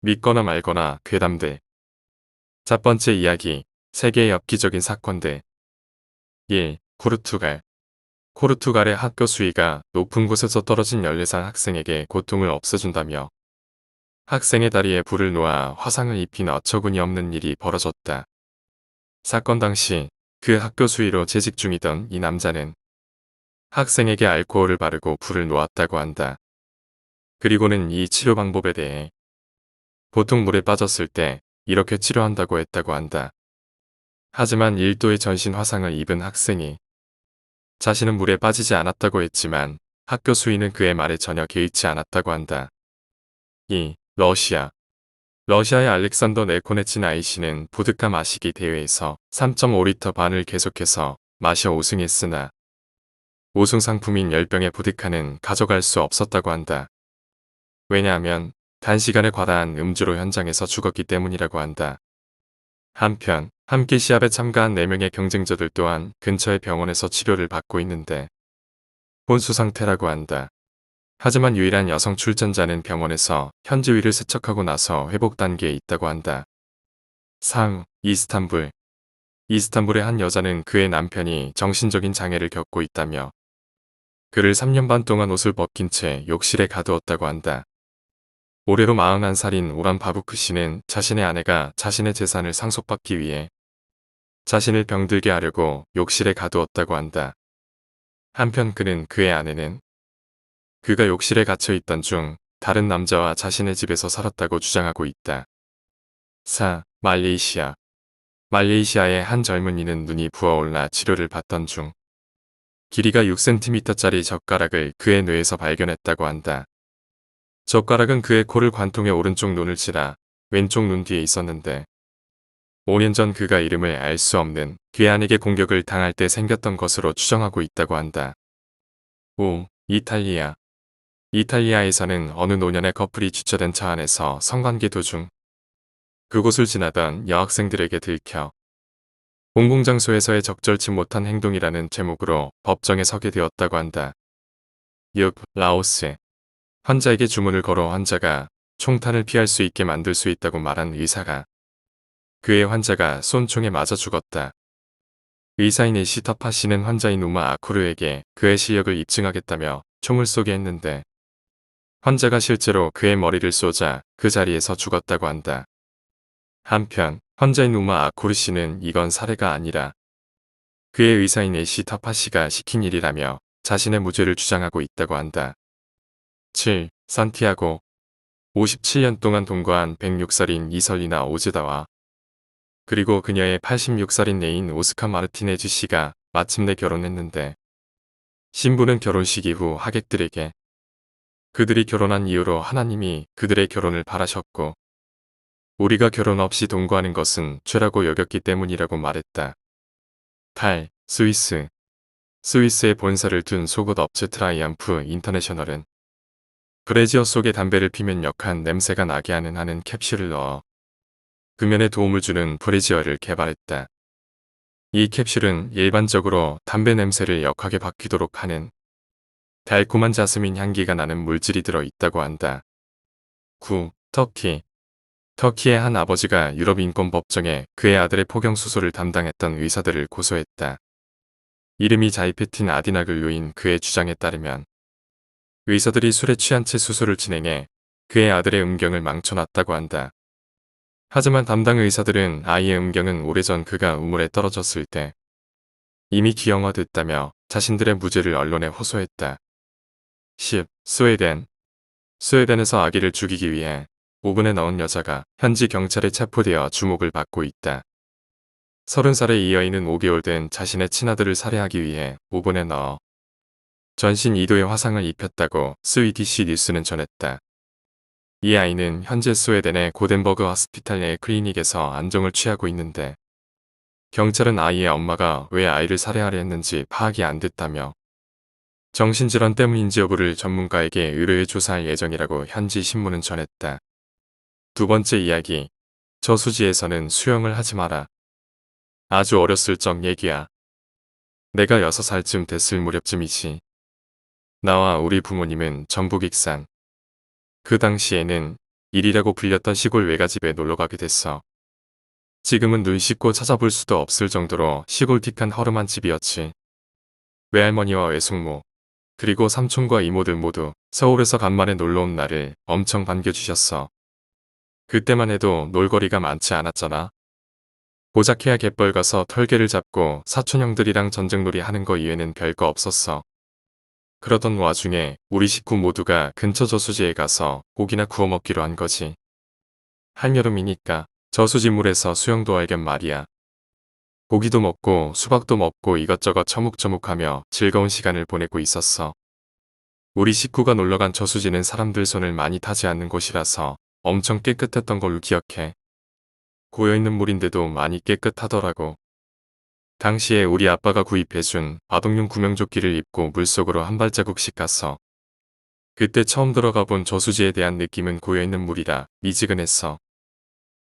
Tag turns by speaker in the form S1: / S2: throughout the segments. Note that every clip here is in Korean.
S1: 믿거나 말거나 괴담들. 첫 번째 이야기, 세계의 엽기적인 사건들. 1. 포르투갈. 포르투갈의 학교 수위가 높은 곳에서 떨어진 14살 학생에게 고통을 없애준다며 학생의 다리에 불을 놓아 화상을 입힌 어처구니 없는 일이 벌어졌다. 사건 당시 그 학교 수위로 재직 중이던 이 남자는 학생에게 알코올을 바르고 불을 놓았다고 한다. 그리고는 이 치료 방법에 대해 보통 물에 빠졌을 때 이렇게 치료한다고 했다고 한다. 하지만 1도의 전신 화상을 입은 학생이 자신은 물에 빠지지 않았다고 했지만 학교 수위는 그의 말에 전혀 개의치 않았다고 한다. 2. 러시아. 러시아의 알렉산더 네코네치나이 씨는 보드카 마시기 대회에서 3.5리터 반을 계속해서 마셔 우승했으나 우승 상품인 10병의 보드카는 가져갈 수 없었다고 한다. 왜냐하면 단시간에 과다한 음주로 현장에서 죽었기 때문이라고 한다. 한편 함께 시합에 참가한 4명의 경쟁자들 또한 근처의 병원에서 치료를 받고 있는데 혼수 상태라고 한다. 하지만 유일한 여성 출전자는 병원에서 현지위를 세척하고 나서 회복 단계에 있다고 한다. 3. 이스탄불. 이스탄불의 한 여자는 그의 남편이 정신적인 장애를 겪고 있다며 그를 3년 반 동안 옷을 벗긴 채 욕실에 가두었다고 한다. 올해로 41살인 오란 바부크 씨는 자신의 아내가 자신의 재산을 상속받기 위해 자신을 병들게 하려고 욕실에 가두었다고 한다. 한편 그는 그의 아내는 그가 욕실에 갇혀 있던 중 다른 남자와 자신의 집에서 살았다고 주장하고 있다. 4. 말레이시아. 말레이시아의 한 젊은이는 눈이 부어올라 치료를 받던 중 길이가 6cm짜리 젓가락을 그의 뇌에서 발견했다고 한다. 젓가락은 그의 코를 관통해 오른쪽 눈을 찌라 왼쪽 눈 뒤에 있었는데 5년 전 그가 이름을 알 수 없는 괴한에게 공격을 당할 때 생겼던 것으로 추정하고 있다고 한다. 5. 이탈리아. 이탈리아에서는 어느 노년의 커플이 주차된 차 안에서 성관계 도중 그곳을 지나던 여학생들에게 들켜 공공장소에서의 적절치 못한 행동이라는 제목으로 법정에 서게 되었다고 한다. 6. 라오스. 환자에게 주문을 걸어 환자가 총탄을 피할 수 있게 만들 수 있다고 말한 의사가 그의 환자가 쏜총에 맞아 죽었다. 의사인 에시터파 씨는 환자인 우마 아쿠르에게 그의 실력을 입증하겠다며 총을 쏘게 했는데 환자가 실제로 그의 머리를 쏘자 그 자리에서 죽었다고 한다. 한편 환자인 우마 아쿠르 씨는 이건 사례가 아니라 그의 의사인 에시터파 씨가 시킨 일이라며 자신의 무죄를 주장하고 있다고 한다. 7. 산티아고. 57년 동안 동거한 106살인 이설리나 오즈다와 그리고 그녀의 86살인 애인 오스카 마르티네즈 씨가 마침내 결혼했는데 신부는 결혼식 이후 하객들에게 그들이 결혼한 이유로 하나님이 그들의 결혼을 바라셨고 우리가 결혼 없이 동거하는 것은 죄라고 여겼기 때문이라고 말했다. 8. 스위스. 스위스에 본사를 둔 속옷 업체 트라이암프 인터내셔널은 브래지어 속에 담배를 피면 역한 냄새가 나게 하는 캡슐을 넣어 금연에 도움을 주는 브래지어를 개발했다. 이 캡슐은 일반적으로 담배 냄새를 역하게 바뀌도록 하는 달콤한 자스민 향기가 나는 물질이 들어 있다고 한다. 9. 터키. 터키의 한 아버지가 유럽 인권법정에 그의 아들의 포경수술을 담당했던 의사들을 고소했다. 이름이 자이페틴 아디나글루인 그의 주장에 따르면 의사들이 술에 취한 채 수술을 진행해 그의 아들의 음경을 망쳐놨다고 한다. 하지만 담당 의사들은 아이의 음경은 오래전 그가 우물에 떨어졌을 때 이미 기형화됐다며 자신들의 무죄를 언론에 호소했다. 10. 스웨덴. 스웨덴에서 아기를 죽이기 위해 오븐에 넣은 여자가 현지 경찰에 체포되어 주목을 받고 있다. 30살의 이 여인은 5개월 된 자신의 친아들을 살해하기 위해 오븐에 넣어 전신 2도의 화상을 입혔다고 스위디시 뉴스는 전했다. 이 아이는 현재 스웨덴의 고덴버그 하스피탈 내 클리닉에서 안정을 취하고 있는데 경찰은 아이의 엄마가 왜 아이를 살해하려 했는지 파악이 안 됐다며 정신질환 때문인지 여부를 전문가에게 의뢰해 조사할 예정이라고 현지 신문은 전했다. 두 번째 이야기. 저수지에서는 수영을 하지 마라. 아주 어렸을 적 얘기야. 내가 6살쯤 됐을 무렵쯤이지. 나와 우리 부모님은 전북 익산. 그 당시에는 일이라고 불렸던 시골 외가집에 놀러가게 됐어. 지금은 눈 씻고 찾아볼 수도 없을 정도로 시골틱한 허름한 집이었지. 외할머니와 외숙모, 그리고 삼촌과 이모들 모두 서울에서 간만에 놀러온 나를 엄청 반겨주셨어. 그때만 해도 놀거리가 많지 않았잖아. 고작 해야 갯벌 가서 털개를 잡고 사촌형들이랑 전쟁놀이 하는 거 이외에는 별거 없었어. 그러던 와중에 우리 식구 모두가 근처 저수지에 가서 고기나 구워 먹기로 한 거지. 한여름이니까 저수지물에서 수영도 할 겸 말이야. 고기도 먹고 수박도 먹고 이것저것 처묵처묵하며 즐거운 시간을 보내고 있었어. 우리 식구가 놀러간 저수지는 사람들 손을 많이 타지 않는 곳이라서 엄청 깨끗했던 걸로 기억해. 고여있는 물인데도 많이 깨끗하더라고. 당시에 우리 아빠가 구입해준 아동용 구명조끼를 입고 물속으로 한 발자국씩 갔어. 그때 처음 들어가 본 저수지에 대한 느낌은 고여있는 물이라 미지근했어.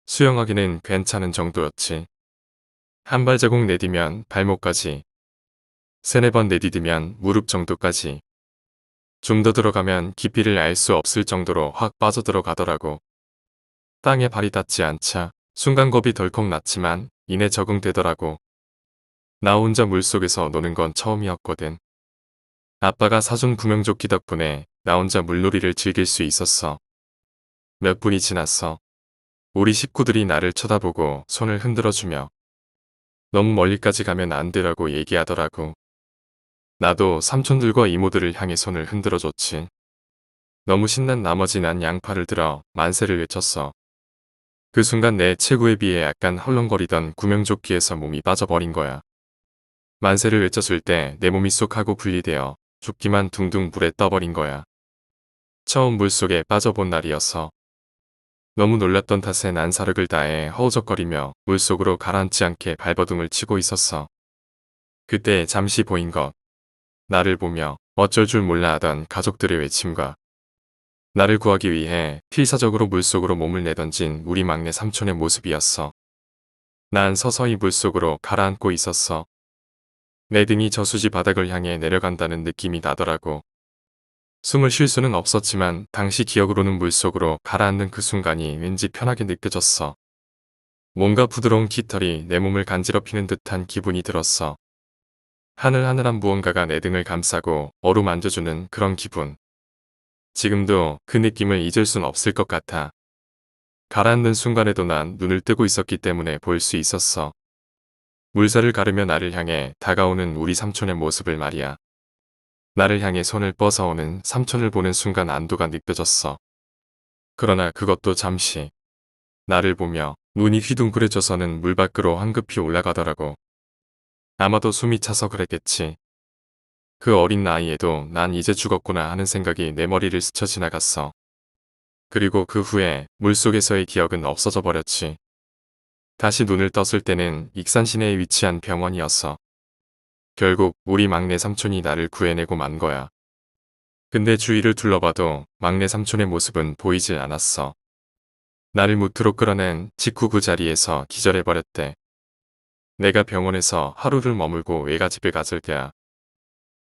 S1: 수영하기는 괜찮은 정도였지. 한 발자국 내디면 발목까지, 세네 번 내디디면 무릎 정도까지. 좀 더 들어가면 깊이를 알 수 없을 정도로 확 빠져들어가더라고. 땅에 발이 닿지 않자 순간 겁이 덜컥 났지만 이내 적응되더라고. 나 혼자 물속에서 노는 건 처음이었거든. 아빠가 사준 구명조끼 덕분에 나 혼자 물놀이를 즐길 수 있었어. 몇 분이 지났어. 우리 식구들이 나를 쳐다보고 손을 흔들어주며 너무 멀리까지 가면 안 되라고 얘기하더라고. 나도 삼촌들과 이모들을 향해 손을 흔들어줬지. 너무 신난 나머지 난 양팔을 들어 만세를 외쳤어. 그 순간 내 체구에 비해 약간 헐렁거리던 구명조끼에서 몸이 빠져버린 거야. 만세를 외쳤을 때 내 몸이 쏙 하고 분리되어 조끼만 둥둥 물에 떠버린 거야. 처음 물속에 빠져본 날이었어. 너무 놀랐던 탓에 난 사력을 다해 허우적거리며 물속으로 가라앉지 않게 발버둥을 치고 있었어. 그때 잠시 보인 것. 나를 보며 어쩔 줄 몰라 하던 가족들의 외침과 나를 구하기 위해 필사적으로 물속으로 몸을 내던진 우리 막내 삼촌의 모습이었어. 난 서서히 물속으로 가라앉고 있었어. 내 등이 저수지 바닥을 향해 내려간다는 느낌이 나더라고. 숨을 쉴 수는 없었지만 당시 기억으로는 물속으로 가라앉는 그 순간이 왠지 편하게 느껴졌어. 뭔가 부드러운 깃털이 내 몸을 간지럽히는 듯한 기분이 들었어. 하늘하늘한 무언가가 내 등을 감싸고 어루만져주는 그런 기분. 지금도 그 느낌을 잊을 순 없을 것 같아. 가라앉는 순간에도 난 눈을 뜨고 있었기 때문에 볼 수 있었어. 물살을 가르며 나를 향해 다가오는 우리 삼촌의 모습을 말이야. 나를 향해 손을 뻗어오는 삼촌을 보는 순간 안도가 느껴졌어. 그러나 그것도 잠시. 나를 보며 눈이 휘둥그레져서는 물 밖으로 황급히 올라가더라고. 아마도 숨이 차서 그랬겠지. 그 어린 나이에도 난 이제 죽었구나 하는 생각이 내 머리를 스쳐 지나갔어. 그리고 그 후에 물속에서의 기억은 없어져 버렸지. 다시 눈을 떴을 때는 익산 시내에 위치한 병원이었어. 결국 우리 막내 삼촌이 나를 구해내고 만 거야. 근데 주위를 둘러봐도 막내 삼촌의 모습은 보이질 않았어. 나를 무트로 끌어낸 직후 그 자리에서 기절해버렸대. 내가 병원에서 하루를 머물고 외가집에 갔을 때야.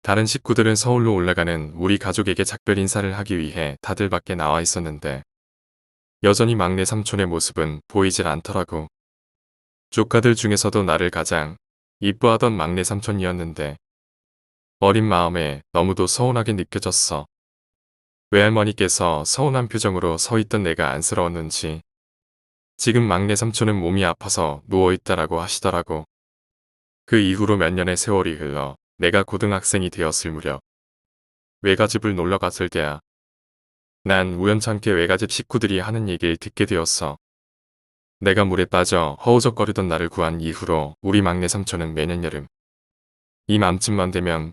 S1: 다른 식구들은 서울로 올라가는 우리 가족에게 작별 인사를 하기 위해 다들 밖에 나와 있었는데 여전히 막내 삼촌의 모습은 보이질 않더라고. 조카들 중에서도 나를 가장 이뻐하던 막내 삼촌이었는데 어린 마음에 너무도 서운하게 느껴졌어. 외할머니께서 서운한 표정으로 서 있던 내가 안쓰러웠는지 지금 막내 삼촌은 몸이 아파서 누워있다라고 하시더라고. 그 이후로 몇 년의 세월이 흘러 내가 고등학생이 되었을 무렵 외가집을 놀러 갔을 때야. 난 우연찮게 외가집 식구들이 하는 얘기를 듣게 되었어. 내가 물에 빠져 허우적거리던 나를 구한 이후로 우리 막내 삼촌은 매년 여름 이맘쯤만 되면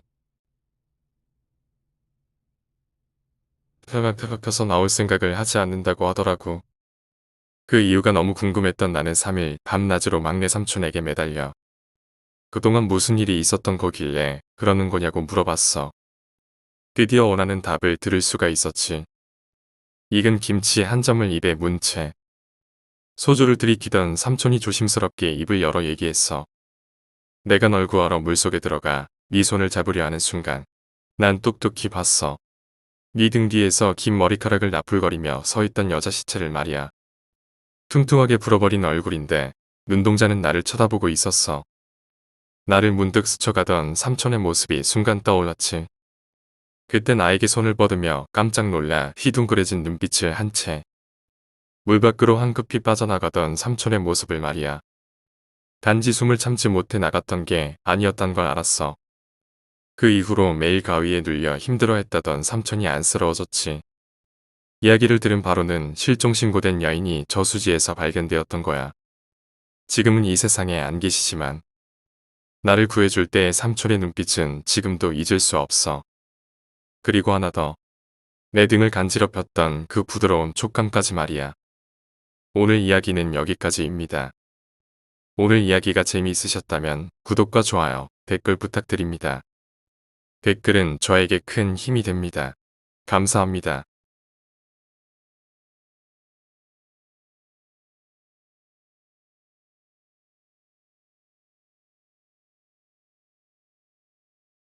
S1: 펴서 나올 생각을 하지 않는다고 하더라고. 그 이유가 너무 궁금했던 나는 3일 밤낮으로 막내 삼촌에게 매달려 그동안 무슨 일이 있었던 거길래 그러는 거냐고 물어봤어. 드디어 원하는 답을 들을 수가 있었지. 익은 김치 한 점을 입에 문 채 소주를 들이키던 삼촌이 조심스럽게 입을 열어 얘기했어. 내가 널 구하러 물속에 들어가 네 손을 잡으려 하는 순간 난 똑똑히 봤어. 네 등 뒤에서 긴 머리카락을 나풀거리며 서 있던 여자 시체를 말이야. 퉁퉁하게 불어버린 얼굴인데 눈동자는 나를 쳐다보고 있었어. 나를 문득 스쳐가던 삼촌의 모습이 순간 떠올랐지. 그때 나에게 손을 뻗으며 깜짝 놀라 휘둥그레진 눈빛을 한 채 물 밖으로 황급히 빠져나가던 삼촌의 모습을 말이야. 단지 숨을 참지 못해 나갔던 게 아니었단 걸 알았어. 그 이후로 매일 가위에 눌려 힘들어했다던 삼촌이 안쓰러워졌지. 이야기를 들은 바로는 실종 신고된 여인이 저수지에서 발견되었던 거야. 지금은 이 세상에 안 계시지만 나를 구해줄 때의 삼촌의 눈빛은 지금도 잊을 수 없어. 그리고 하나 더. 내 등을 간지럽혔던 그 부드러운 촉감까지 말이야. 오늘 이야기는 여기까지입니다. 오늘 이야기가 재미있으셨다면 구독과 좋아요, 댓글 부탁드립니다. 댓글은 저에게 큰 힘이 됩니다. 감사합니다.